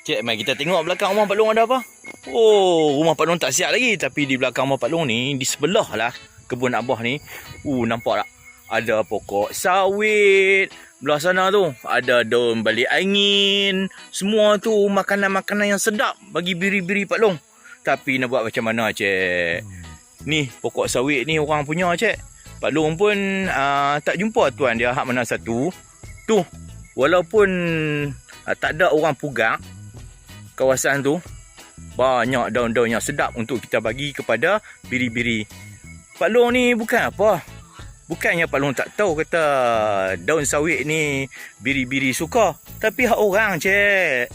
Cik, mari kita tengok belakang rumah Pak Long ada apa. Oh, rumah Pak Long tak siap lagi. Tapi di belakang rumah Pak Long ni, di sebelah lah kebun Abah ni. Nampak tak? Ada pokok sawit. Belah sana tu ada daun balik angin. Semua tu makanan-makanan yang sedap bagi biri-biri Pak Long. Tapi nak buat macam mana, Cik? Ni pokok sawit ni orang punya, Cik. Pak Long pun tak jumpa tuan dia hak mana satu. Tu, walaupun tak ada orang pugang kawasan tu, banyak daun-daun yang sedap untuk kita bagi kepada biri-biri. Pak Long ni bukan apa. Bukannya Pak Long tak tahu kata daun sawit ni biri-biri suka. Tapi hak orang, Cik.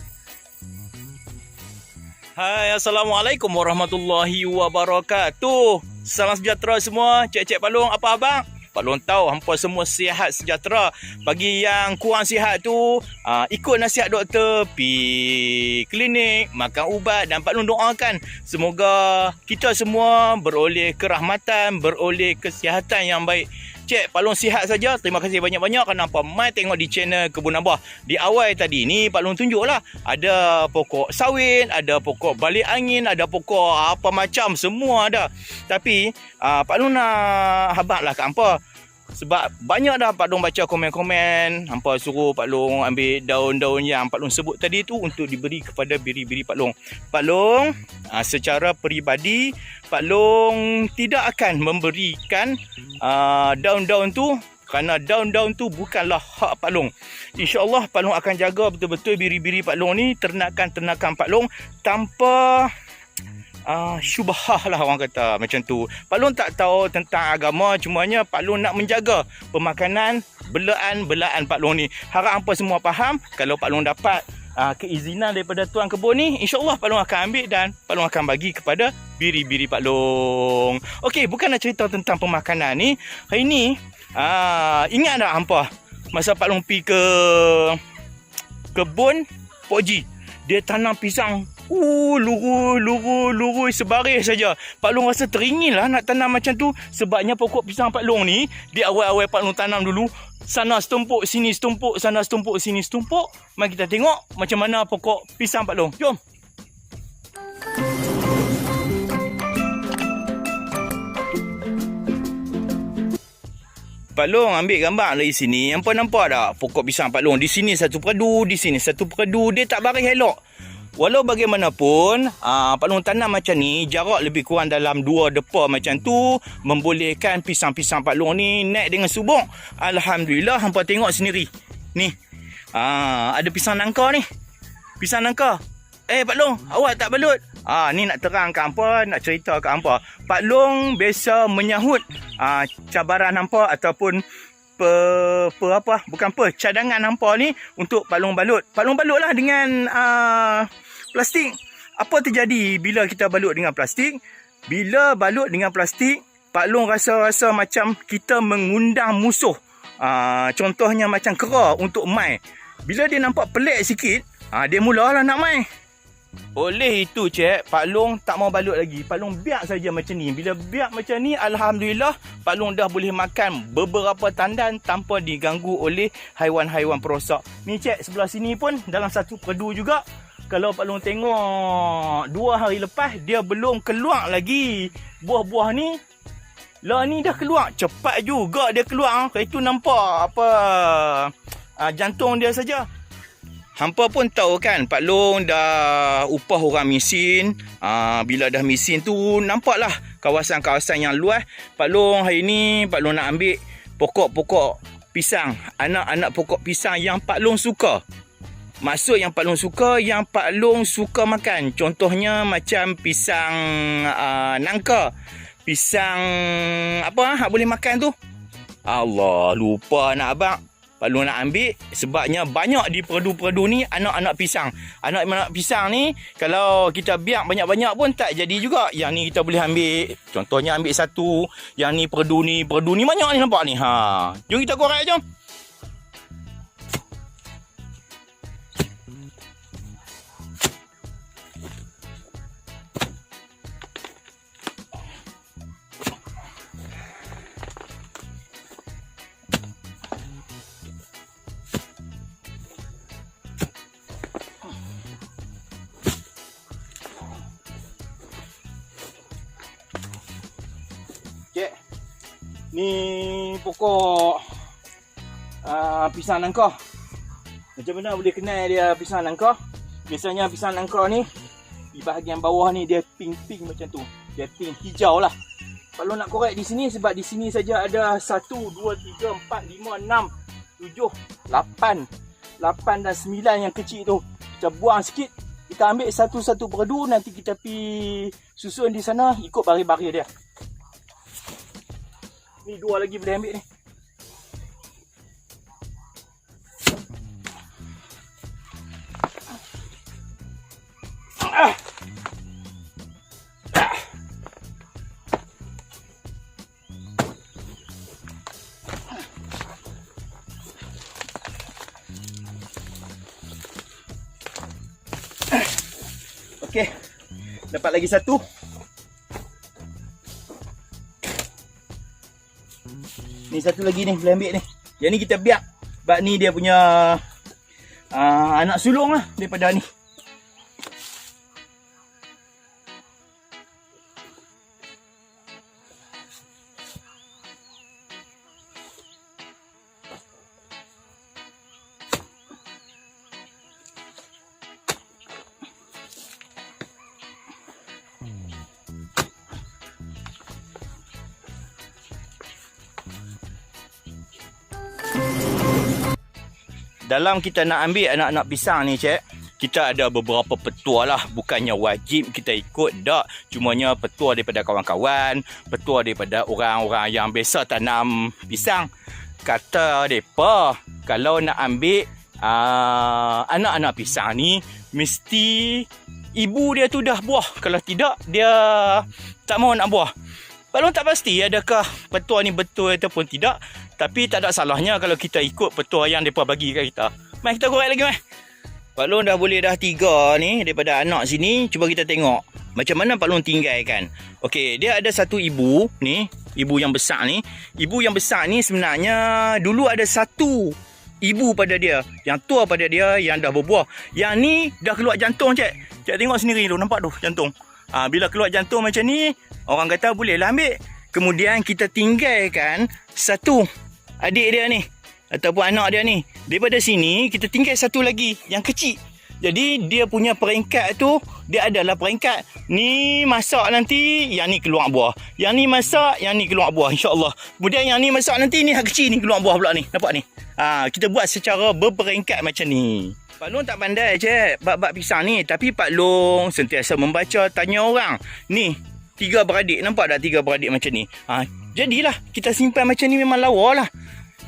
Hai, Assalamualaikum warahmatullahi wabarakatuh. Salam sejahtera semua. Cik-cik Pak Long, apa abang? Pak Long tahu hampa semua sihat sejahtera. Bagi yang kurang sihat tu, ikut nasihat doktor, pi klinik, makan ubat, dan Pak Long doakan semoga kita semua beroleh kerahmatan, beroleh kesihatan yang baik. Cik, Pak Long sihat saja. Terima kasih banyak-banyak kerana hampa mai tengok di channel Kebun Abah. Di awal tadi ni Pak Long tunjuklah ada pokok sawit, ada pokok balik angin, ada pokok apa macam, semua ada. Tapi Pak Long nak habaklah kat hampa. Sebab banyak dah Pak Long baca komen-komen, hampa suruh Pak Long ambil daun-daun yang Pak Long sebut tadi tu untuk diberi kepada biri-biri Pak Long. Pak Long secara peribadi, Pak Long tidak akan memberikan daun-daun tu kerana daun-daun tu bukanlah hak Pak Long. InsyaAllah Pak Long akan jaga betul-betul biri-biri Pak Long ni, ternakan-ternakan Pak Long tanpa syubhah lah orang kata macam tu. Pak Long tak tahu tentang agama, cumanya Pak Long nak menjaga pemakanan belaan-belaan Pak Long ni. Harap hampa semua faham. Kalau Pak Long dapat keizinan daripada tuan kebun ni, insyaAllah Pak Long akan ambil dan Pak Long akan bagi kepada biri-biri Pak Long. Okey, bukan nak cerita tentang pemakanan ni. Hari ni ingat tak hampa masa Pak Long pergi ke kebun Pok Ji, dia tanam pisang lurus sebaris saja. Pak Long rasa teringin lah nak tanam macam tu. Sebabnya pokok pisang Pak Long ni, di awal-awal Pak Long tanam dulu, sana setumpuk, sini setumpuk, sana setumpuk, sini setumpuk. Mari kita tengok macam mana pokok pisang Pak Long. Jom. Pak Long ambil gambar dari sini. Nampak tak pokok pisang Pak Long? Di sini satu peradu, di sini satu peradu. Dia tak baris elok. Walau bagaimanapun, Pak Long tanam macam ni, jarak lebih kurang dalam 2 depa macam tu, membolehkan pisang-pisang Pak Long ni naik dengan subur. Alhamdulillah, hampa tengok sendiri. Ni, ada pisang nangka ni. Pisang nangka. Pak Long, awak tak balut? Ni nak terang kat hampa, nak cerita kat hampa. Pak Long biasa menyahut cabaran hampa ataupun cadangan hampa ni untuk Pak Long balut. Pak Long balutlah dengan plastik. Apa terjadi bila kita balut dengan plastik? Bila balut dengan plastik, Pak Long rasa macam kita mengundang musuh. Contohnya macam kera untuk mai. Bila dia nampak pelik sikit, dia mulalah nak mai. Oleh itu, Cik, Pak Long tak mau balut lagi. Pak Long biak saja macam ni. Bila biak macam ni, alhamdulillah Pak Long dah boleh makan beberapa tandan tanpa diganggu oleh haiwan-haiwan perosak. Ni, Cik, sebelah sini pun dalam satu perdu juga. Kalau Pak Long tengok 2 hari lepas, dia belum keluar lagi buah-buah ni. Lah ni dah keluar. Cepat juga dia keluar. Itu nampak jantung dia saja. Hampa pun tahu kan, Pak Long dah upah orang mesin. Bila dah mesin tu, nampaklah kawasan-kawasan yang luas. Pak Long hari ni, Pak Long nak ambil pokok-pokok pisang. Anak-anak pokok pisang yang Pak Long suka. Maksud yang Pak Long suka, yang Pak Long suka makan. Contohnya macam pisang nangka. Pisang apa hak boleh makan tu? Allah, lupa nak abang. Pak Long nak ambil sebabnya banyak di perdu-perdu ni anak-anak pisang. Anak-anak pisang ni kalau kita biak banyak-banyak pun tak jadi juga. Yang ni kita boleh ambil, contohnya ambil satu. Yang ni perdu ni banyak ni, nampak ni. Jom kita korek, jom. Ni pokok pisang nangka. Macam mana boleh kenal dia pisang nangka? Biasanya pisang nangka ni di bahagian bawah ni dia pink-pink macam tu. Dia pink hijau lah. Kalau nak korek di sini, sebab di sini saja ada 1, 2, 3, 4, 5, 6, 7, 8 dan 9 yang kecil tu. Kita buang sikit. Kita ambil satu-satu perdu. Nanti kita pergi susun di sana ikut baris-baris dia. Ni 2 lagi boleh ambil ni. Okey. Dapat lagi satu. Ni satu lagi ni boleh ambil ni. Yang ni kita biak. Sebab ni dia punya anak sulung lah daripada ni. Dalam kita nak ambil anak-anak pisang ni, cik, kita ada beberapa petua lah. Bukannya wajib kita ikut, tak. Cumanya petua daripada kawan-kawan, petua daripada orang-orang yang biasa tanam pisang. Kata mereka, kalau nak ambil anak-anak pisang ni, mesti ibu dia tu dah buah. Kalau tidak, dia tak mahu nak buah. Kalau tak pasti adakah petua ni betul ataupun tidak. Tapi tak ada salahnya kalau kita ikut petua yang mereka bagi kat kita. Mai kita korek lagi, mai. Pak Long dah boleh dah 3 ni daripada anak sini. Cuba kita tengok macam mana Pak Long tinggalkan. Okey, dia ada satu ibu ni. Ibu yang besar ni. Ibu yang besar ni sebenarnya dulu ada satu ibu pada dia. Yang tua pada dia yang dah berbuah. Yang ni dah keluar jantung, cik. Cik tengok sendiri tu. Nampak tu jantung. Bila keluar jantung macam ni, orang kata bolehlah ambil. Kemudian kita tinggalkan satu adik dia ni ataupun anak dia ni. Daripada sini kita tinggal satu lagi yang kecil. Jadi dia punya peringkat tu, dia adalah peringkat ni masak nanti, yang ni keluar buah. Yang ni masak, yang ni keluar buah, insya-Allah. Kemudian yang ni masak nanti, ni hak kecil ni keluar buah pula ni. Nampak ni? Kita buat secara berperingkat macam ni. Pak Long tak pandai, cik, bab-bab pisang ni. Tapi Pak Long sentiasa membaca, tanya orang. Ni 3 beradik, nampak tak 3 beradik macam ni? Jadilah kita simpan macam ni memang lawa lah.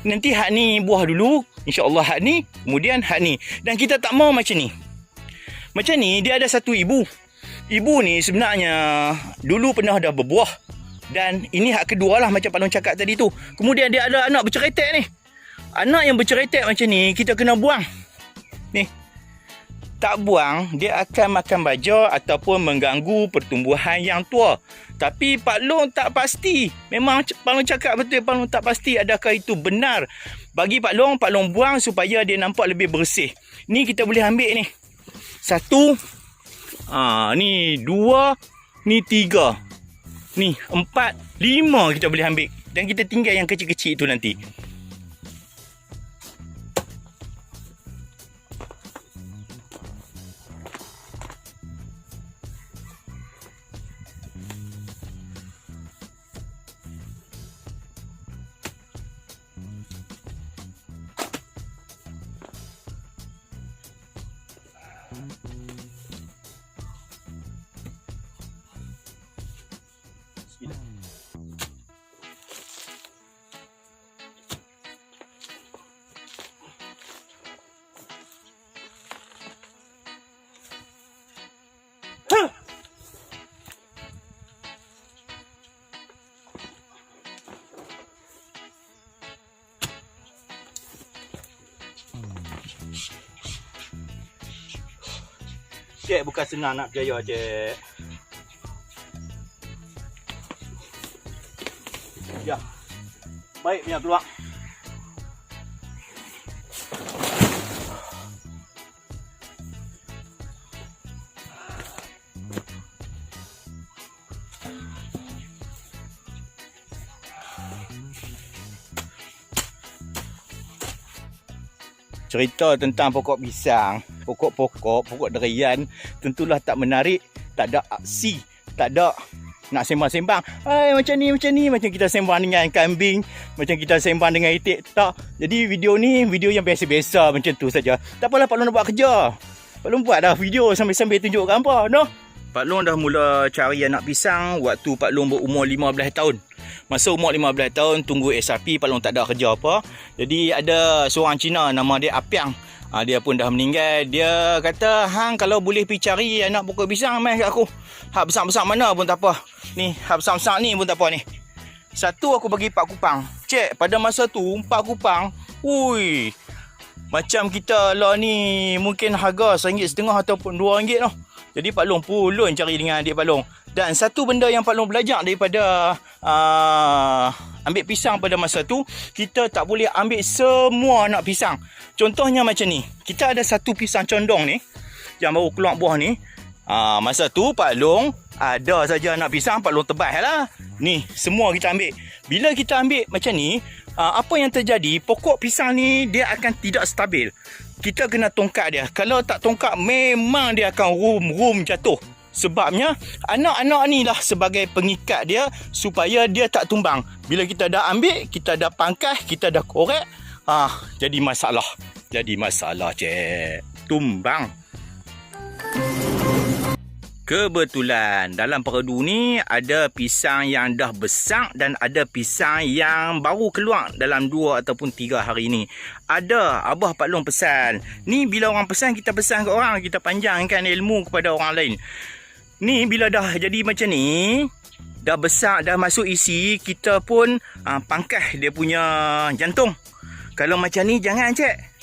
Nanti hak ni buah dulu, insya-Allah hak ni, kemudian hak ni. Dan kita tak mau macam ni. Macam ni dia ada satu ibu. Ibu ni sebenarnya dulu pernah dah berbuah. Dan ini hak kedua lah macam Pak Long cakap tadi tu. Kemudian dia ada anak berceretek ni. Anak yang berceretek macam ni kita kena buang. Ni. Tak buang, dia akan makan baja ataupun mengganggu pertumbuhan yang tua. Tapi Pak Long tak pasti. Memang Pak Long cakap betul, Pak Long tak pasti adakah itu benar. Bagi Pak Long buang supaya dia nampak lebih bersih. Ni kita boleh ambil ni. 1, ni 2, ni 3, ni 4, 5 kita boleh ambil. Dan kita tinggal yang kecil-kecil tu nanti. Cik, bukan senang nak berjaya, cik. Ya. Baik, biar keluar. cerita tentang pokok pisang, pokok durian, tentulah tak menarik, tak ada aksi, tak ada nak sembang-sembang. Macam ni, macam kita sembang dengan kambing, macam kita sembang dengan itik. Tak. Jadi video ni video yang biasa-biasa macam tu saja. Tak apalah Pak Long nak buat kerja. Pak Long buat dah video sambil-sambil tunjuk gambar, noh. Pak Long dah mula cari anak pisang waktu Pak Long berumur 15 tahun. Masa umur 15 tahun tunggu SRP, Pak Long tak ada kerja apa. Jadi ada seorang Cina nama dia Apiang. Dia pun dah meninggal. Dia kata, hang kalau boleh pergi cari anak pokok pisang, mai kat aku. Hak besar-besar mana pun tak apa. Ni, hak besar-besar ni pun tak apa ni. Satu aku bagi 4 kupang. Cek, pada masa tu 4 kupang. Ui. Macam kita lah ni mungkin harga RM1.50 ataupun RM2 tau. Jadi Pak Long pulun cari dengan adik Pak Long. Dan satu benda yang Pak Long belajar daripada ambil pisang pada masa tu, kita tak boleh ambil semua anak pisang. Contohnya macam ni. Kita ada satu pisang condong ni yang baru keluar buah ni. Masa tu Pak Long ada saja anak pisang, Pak Long tebas lah. Ni semua kita ambil. Bila kita ambil macam ni, apa yang terjadi, pokok pisang ni dia akan tidak stabil. Kita kena tongkat dia. Kalau tak tongkat, memang dia akan rum jatuh. Sebabnya anak-anak ni lah sebagai pengikat dia supaya dia tak tumbang. Bila kita dah ambil, kita dah pangkas, kita dah korek, jadi masalah. Jadi masalah, cik. Tumbang. Kebetulan dalam perdu ni ada pisang yang dah besar dan ada pisang yang baru keluar dalam 2 ataupun 3 hari ni. Ada Abah Pak Long pesan. Ni bila orang pesan, kita pesan ke orang, kita panjangkan ilmu kepada orang lain. Ni bila dah jadi macam ni, dah besar, dah masuk isi, kita pun pangkas dia punya jantung. Kalau macam ni jangan, cik.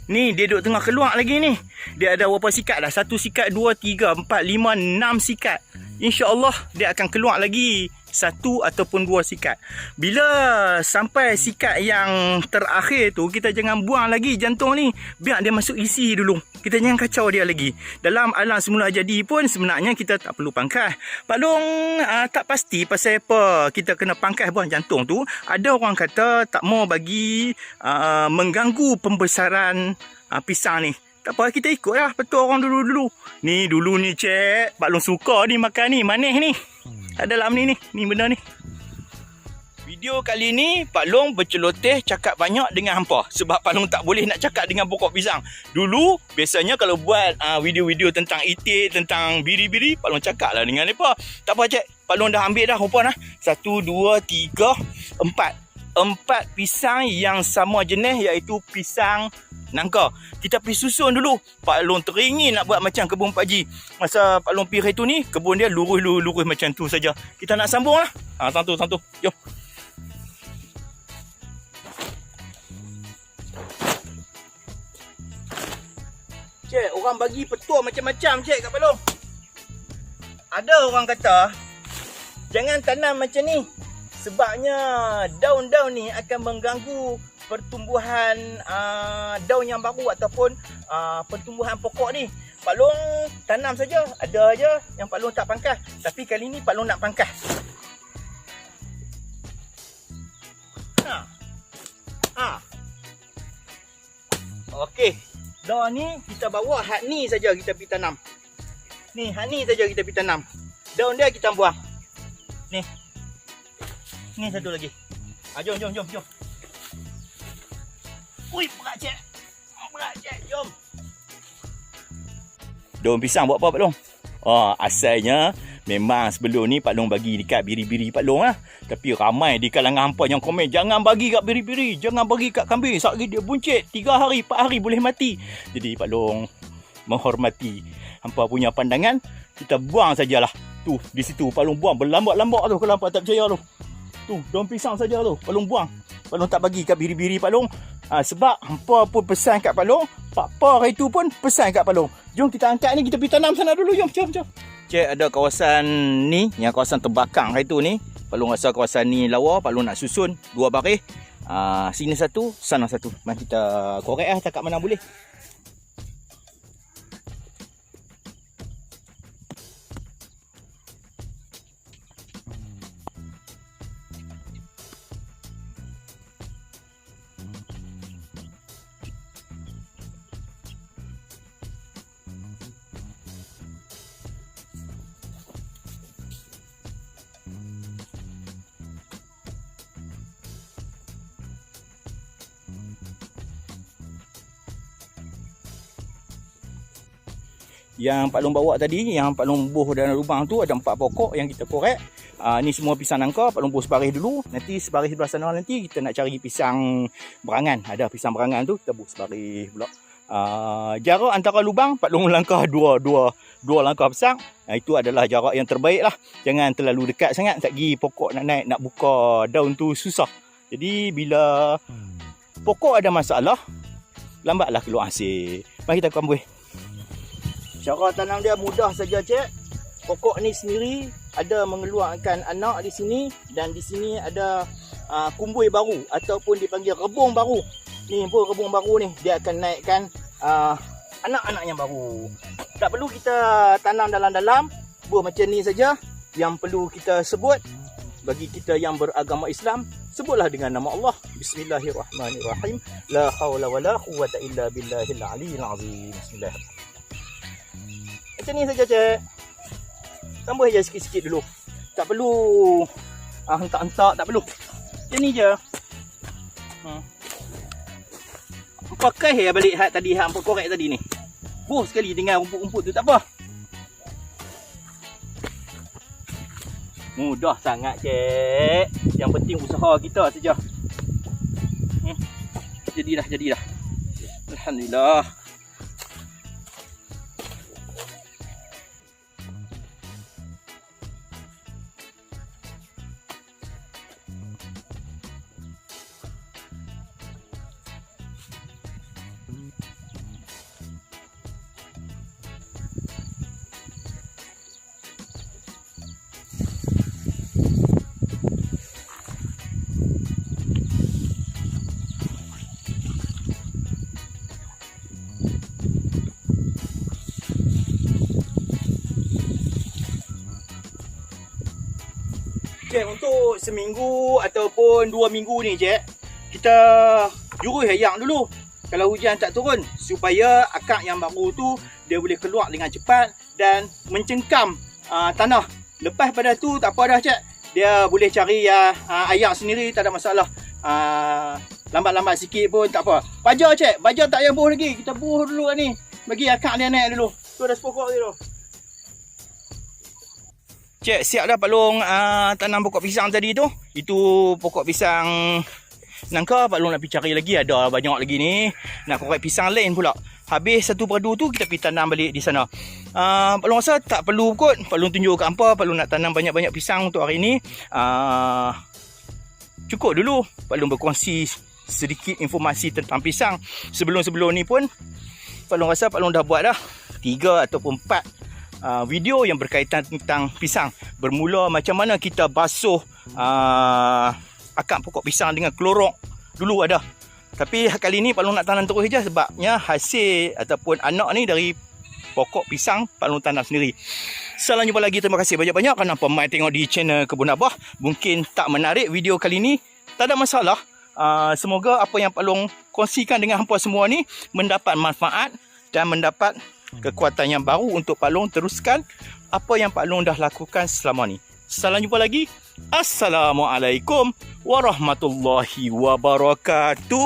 Ni dia duduk tengah keluar lagi ni. Dia ada berapa sikat dah? 1 sikat, 2, 3, 4, 5, 6 sikat. InsyaAllah dia akan keluar lagi 1 ataupun 2 sikat. Bila sampai sikat yang terakhir tu, kita jangan buang lagi jantung ni. Biar dia masuk isi dulu. Kita jangan kacau dia lagi. Dalam alam semula jadi pun sebenarnya kita tak perlu pangkas. Pak Long tak pasti pasal apa kita kena pangkas buah jantung tu. Ada orang kata tak mau bagi mengganggu pembesaran pisang ni. Tak apa, kita ikut lah betul orang dulu-dulu. Ni dulu ni, cik. Pak Long suka ni makan ni, manis ni. Tak ada dalam ni benda ni. Video kali ni Pak Long berceloteh cakap banyak dengan hampa. Sebab Pak Long tak boleh nak cakap dengan pokok pisang. Dulu biasanya kalau buat video-video tentang itik, tentang biri-biri, Pak Long cakap lah dengan mereka. Tak apa, cik. Pak Long dah ambil dah rupa dah. 1, 2, 3, 4. 4 pisang yang sama jenis, iaitu pisang nangka. Kita pergi susun dulu. Pak Long teringin nak buat macam kebun Pak Ji. Masa Pak Long pergi hari tu ni, kebun dia lurus macam tu saja. Kita nak sambung lah. Satu. Jom. Cik, orang bagi petua macam-macam, cik, kat Pak Long. Ada orang kata, jangan tanam macam ni. Sebabnya daun-daun ni akan mengganggu pertumbuhan daun yang baru ataupun pertumbuhan pokok ni. Pak Long tanam saja, ada aja yang Pak Long tak pangkas. Tapi kali ni Pak Long nak pangkas. Okey. Dah ni kita bawa hak ni saja kita pergi tanam. Ni hak ni saja kita pergi tanam. Daun dia kita buang. Ni satu lagi. Jom. Ui, berat cik. Jom. Daun pisang buat apa Pak Long? Asalnya memang sebelum ni Pak Long bagi dekat biri-biri Pak Long lah. Tapi ramai di kalangan hampa yang komen, jangan bagi kat biri-biri, jangan bagi kat kambing. Sehari dia buncit, 3 hari, 4 hari boleh mati. Jadi Pak Long menghormati hampa punya pandangan, kita buang sajalah. Tu, di situ Pak Long buang berlambak-lambak tu, kalau hampa tak percaya tu. Tu, daun pisang saja tu, Pak Long buang. Pak Long tak bagi kat biri-biri Pak Long. Sebab hampa pun pesan kat Pak Long, Pak Pa hari tu pun pesan kat Pak Long. Jom kita angkat ni, kita pergi tanam sana dulu. Jom. Cik, ada kawasan ni, yang kawasan terbakang hari tu ni. Pak Long rasa kawasan ni lawa, Pak Long nak susun 2 baris. Sini satu, sana satu. Mari kita korek lah, cakap mana boleh. Yang Pak Long bawa tadi, yang Pak Long buh dalam lubang tu, ada 4 pokok yang kita korek. Ni semua pisang nangka, Pak Long buh sebaris dulu. Nanti sebaris sebelah sana nanti kita nak cari pisang berangan. Ada pisang berangan tu, kita buh sebaris pula. Jarak antara lubang, Pak Long langkah dua langkah besar. Itu adalah jarak yang terbaik lah. Jangan terlalu dekat sangat, tak pergi pokok nak naik, nak buka daun tu susah. Jadi bila pokok ada masalah, lambatlah keluar hasil. Mari kita kambui. Cara tanam dia mudah saja, cik. Pokok ni sendiri ada mengeluarkan anak di sini, dan di sini ada kumbui baru ataupun dipanggil rebung baru. Ni pun rebung baru ni, dia akan naikkan anak-anak yang baru. Tak perlu kita tanam dalam-dalam, buah macam ni saja. Yang perlu kita sebut, bagi kita yang beragama Islam, sebutlah dengan nama Allah. Bismillahirrahmanirrahim. La hawla wa la quwwata illa billahil aliyyil azim. Bismillahirrahmanirrahim. Macam ni saja, cik. Tambah je sikit-sikit dulu. Tak perlu hentak-hentak, tak perlu. Macam ni je. Pakai ya balik hak tadi, hak hampa korek tadi ni. Buh sekali dengan rumput-rumput tu, tak apa. Mudah sangat, cik. Yang penting usaha kita saja. Jadilah. Alhamdulillah. Cik, untuk seminggu ataupun 2 minggu ni, cik, kita jurus hayang dulu kalau hujan tak turun, supaya akak yang baru tu dia boleh keluar dengan cepat dan mencengkam tanah. Lepas pada tu tak apa dah, cik, dia boleh cari ayak sendiri, tak ada masalah. Lambat-lambat sikit pun tak apa. Baja, cik, baja tak payah buh lagi, kita buh dulu ni, bagi akak dia naik dulu. Tu dah sepokok tu. Cik, siap dah Pak Long tanam pokok pisang tadi tu. Itu pokok pisang nangka. Pak Long nak pergi cari lagi, ada banyak lagi ni. Nak korek pisang lain pula. Habis satu padu tu kita pergi tanam balik di sana. Pak Long rasa tak perlu kot. Pak Long tunjuk kat hampa, Pak Long nak tanam banyak-banyak pisang untuk hari ni. Cukup dulu Pak Long berkongsi sedikit informasi tentang pisang. Sebelum-sebelum ni pun Pak Long rasa Pak Long dah buat dah 3 ataupun 4 video yang berkaitan tentang pisang. Bermula macam mana kita basuh akar pokok pisang dengan klorok. Dulu ada. Tapi kali ni Pak Long nak tanam terus je, sebabnya hasil ataupun anak ni dari pokok pisang Pak Long tanam sendiri. Salam jumpa lagi. Terima kasih banyak-banyak kerana pemain tengok di channel Kebun Abah. Mungkin tak menarik video kali ni, tak ada masalah. Semoga apa yang Pak Long kongsikan dengan hampa semua ni mendapat manfaat dan mendapat kekuatan yang baru untuk Pak Long teruskan apa yang Pak Long dah lakukan selama ni. Salam jumpa lagi. Assalamualaikum warahmatullahi wabarakatuh.